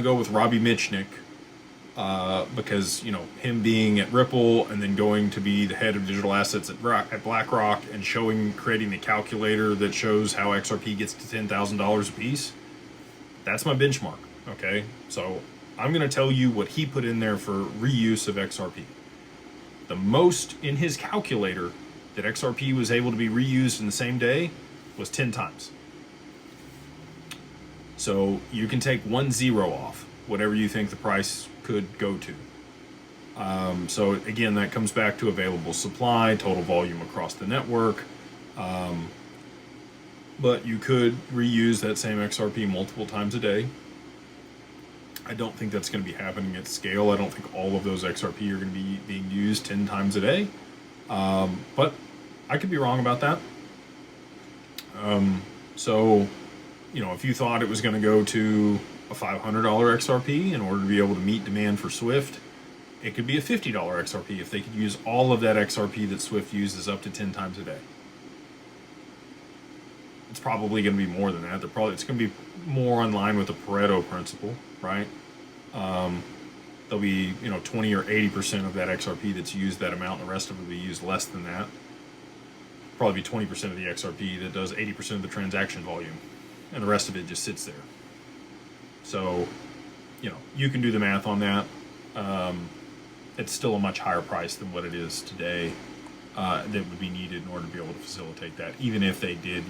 to go with Robbie Mitchnick because, you know, him being at Ripple and then going to be the head of digital assets at BlackRock and creating the calculator that shows how XRP gets to $10,000 a piece. That's my benchmark. Okay, so I'm going to tell you what he put in there for reuse of XRP. The most in his calculator that XRP was able to be reused in the same day was 10 times. So you can take 1 0 off, whatever you think the price could go to. So again, that comes back to available supply, total volume across the network. But you could reuse that same XRP multiple times a day. I don't think that's going to be happening at scale. I don't think all of those XRP are going to be being used 10 times a day. But I could be wrong about that. So, you know, if you thought it was going to go to a $500 XRP in order to be able to meet demand for Swift, it could be a $50 XRP if they could use all of that XRP that Swift uses up to 10 times a day. It's probably going to be more than that. It's going to be more in line with the Pareto principle, right? There'll be, you know, 20 or 80% of that XRP that's used that amount, and the rest of it will be used less than that. Probably be 20% of the XRP that does 80% of the transaction volume, and the rest of it just sits there. So, you know, you can do the math on that. It's still a much higher price than what it is today that would be needed in order to be able to facilitate that, even if they did